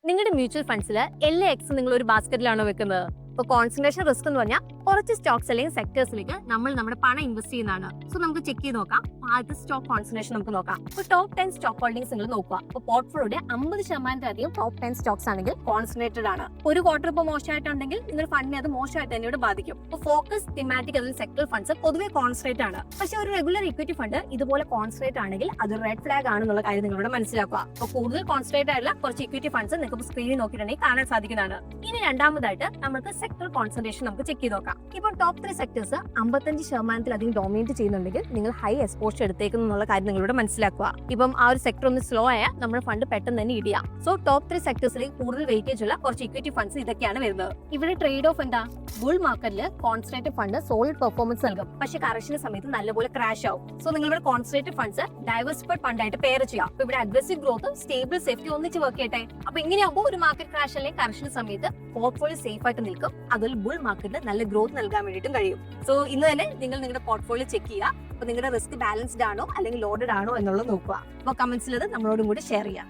നിങ്ങളുടെ മ്യൂച്വൽ ഫണ്ട്സിൽ എല്ലാ എക്സും നിങ്ങൾ ഒരു ബാസ്ക്കറ്റിലാണോ വെക്കുന്നത്? ഇപ്പോൾ കോൺസെൻട്രേഷൻ റിസ്ക് എന്ന് പറഞ്ഞാൽ കുറച്ച് സ്റ്റോക്സ് അല്ലെങ്കിൽ സെക്ടേഴ്സിലേക്ക് നമ്മൾ നമ്മുടെ പണം ഇൻവെസ്റ്റ് ചെയ്യുന്നതാണ്. സോ നമുക്ക് ചെക്ക് ചെയ്ത് നോക്കാം. ആദ്യത്തെ സ്റ്റോക്ക് കോൺസെൻട്രേഷൻ നമുക്ക് നോക്കാം. ഇപ്പോൾ ടോപ്പ് 10 സ്റ്റോക്ക് ഹോൾഡിംഗ്സ് നിങ്ങൾ നോക്കുക. ഇപ്പോൾ പോർട്ട്ഫോളിയോയുടെ 50% ടോപ്പ് 10 സ്റ്റോക്സ് ആണെങ്കിൽ കോൺസെൻട്രേറ്റഡ് ആണ്. ഒരു ക്വാർട്ടർ ഇപ്പോൾ മോശമായിട്ടുണ്ടെങ്കിൽ നിങ്ങളുടെ ഫണ്ടിനെ അത് മോശമായിട്ട് തന്നെയോട് ബാധിക്കും. ഇപ്പോൾ ഫോക്കസ് തിമാറ്റിക് അല്ലെങ്കിൽ സെക്ടർ ഫണ്ട്സ് പൊതുവെ കോൺസെൻട്രേറ്റ് ആണ്. പക്ഷേ ഒരു റെഗുലർ ഇക്വിറ്റി ഫണ്ട് ഇതുപോലെ കോൺസെൻട്രേറ്റ് ആണെങ്കിൽ അത് റെഡ് ഫ്ലാഗ് ആണെന്നുള്ള കാര്യം നിങ്ങളോട് മനസ്സിലാക്കുക. അപ്പോൾ കൂടുതൽ കോൺസെൻട്രേറ്റ് ആയിട്ടുള്ള കുറച്ച് ഇക്വിറ്റി ഫണ്ട്സ് നിങ്ങൾക്ക് സ്ക്രീനിൽ നോക്കിയിട്ടുണ്ടെങ്കിൽ കാണാൻ സാധിക്കുന്നതാണ്. ഇനി രണ്ടാമതായിട്ട് നമുക്ക് സെക്ടർ കോൺസെൻട്രേഷൻ നമുക്ക് ചെക്ക് ചെയ്ത് നോക്കാം. ഇപ്പോൾ ടോപ്പ് 3 സെക്ടേഴ്സ് 55% ഡോമിനേറ്റ് ചെയ്യുന്നുണ്ടെങ്കിൽ നിങ്ങൾ ഹൈ എക്സ്പോഷർ എടുത്തേക്കുന്നു എന്നുള്ള കാര്യം നിങ്ങളോട് മനസ്സിലാക്കുക. ഇപ്പം ആ ഒരു സെക്ടർ ഒന്ന് സ്ലോ ആയാൽ നമ്മുടെ ഫണ്ട് പെട്ടെന്ന് തന്നെ ഇടിയാം. സോ ടോപ്പ് 3 സെക്ടേഴ്സിലേക്ക് കൂടുതൽ വെയിറ്റേജ് ഉള്ള കുറച്ച് ഇക്വിറ്റി ഫണ്ട്സ് ഇതൊക്കെയാണ് വരുന്നത്. ഇവിടെ ട്രേഡ് ഓഫ് എന്താ? ബുൾ മാർക്കറ്റിൽ കോൺസെൻട്രേറ്റഡ് ഫണ്ട് സോളിഡ് പെർഫോമൻസ് നൽകും, പക്ഷേ കറക്ഷൻ സമയത്ത് നല്ലപോലെ ക്രാഷ് ആവും. സോ നിങ്ങളുടെ കോൺസെൻട്രേറ്റഡ് ഫണ്ട്സ് ഡൈവേഴ്സിഫൈഡ് ഫണ്ടായിട്ട് പെയർ ചെയ്യാം. അപ്പൊ ഇവിടെ അഗ്രസീവ് ഗ്രോത്തും സ്റ്റേബിൾ സേഫ്റ്റി ഒന്നിച്ച് വർക്ക് ചെയ്യട്ടെ. അപ്പൊ ഇങ്ങനെയാകുമ്പോൾ ഒരു മാർക്കറ്റ് ക്രാഷ് അല്ലെങ്കിൽ കറക്ഷൻ സമയത്ത് പോർട്ട്ഫോളിയോ സേഫ് ആയിട്ട് നിൽക്കും. അതിൽ ബുൾ മാർക്കറ്റിൽ നല്ല ഗ്രോത്ത് നൽകാൻ വേണ്ടിയിട്ടും കഴിയും. സോ ഇന്ന് തന്നെ നിങ്ങൾ നിങ്ങളുടെ പോർട്ട്ഫോളിയോ ചെക്ക് ചെയ്യുക. അപ്പൊ നിങ്ങളുടെ റിസ്ക് ബാലൻസ്ഡ് ആണോ അല്ലെങ്കിൽ ലോഡഡ് ആണോ എന്നുള്ളത് നോക്കുക. അപ്പോൾ കമന്റ്സിൽ അത് നമ്മളോടും കൂടി ഷെയർ ചെയ്യാം.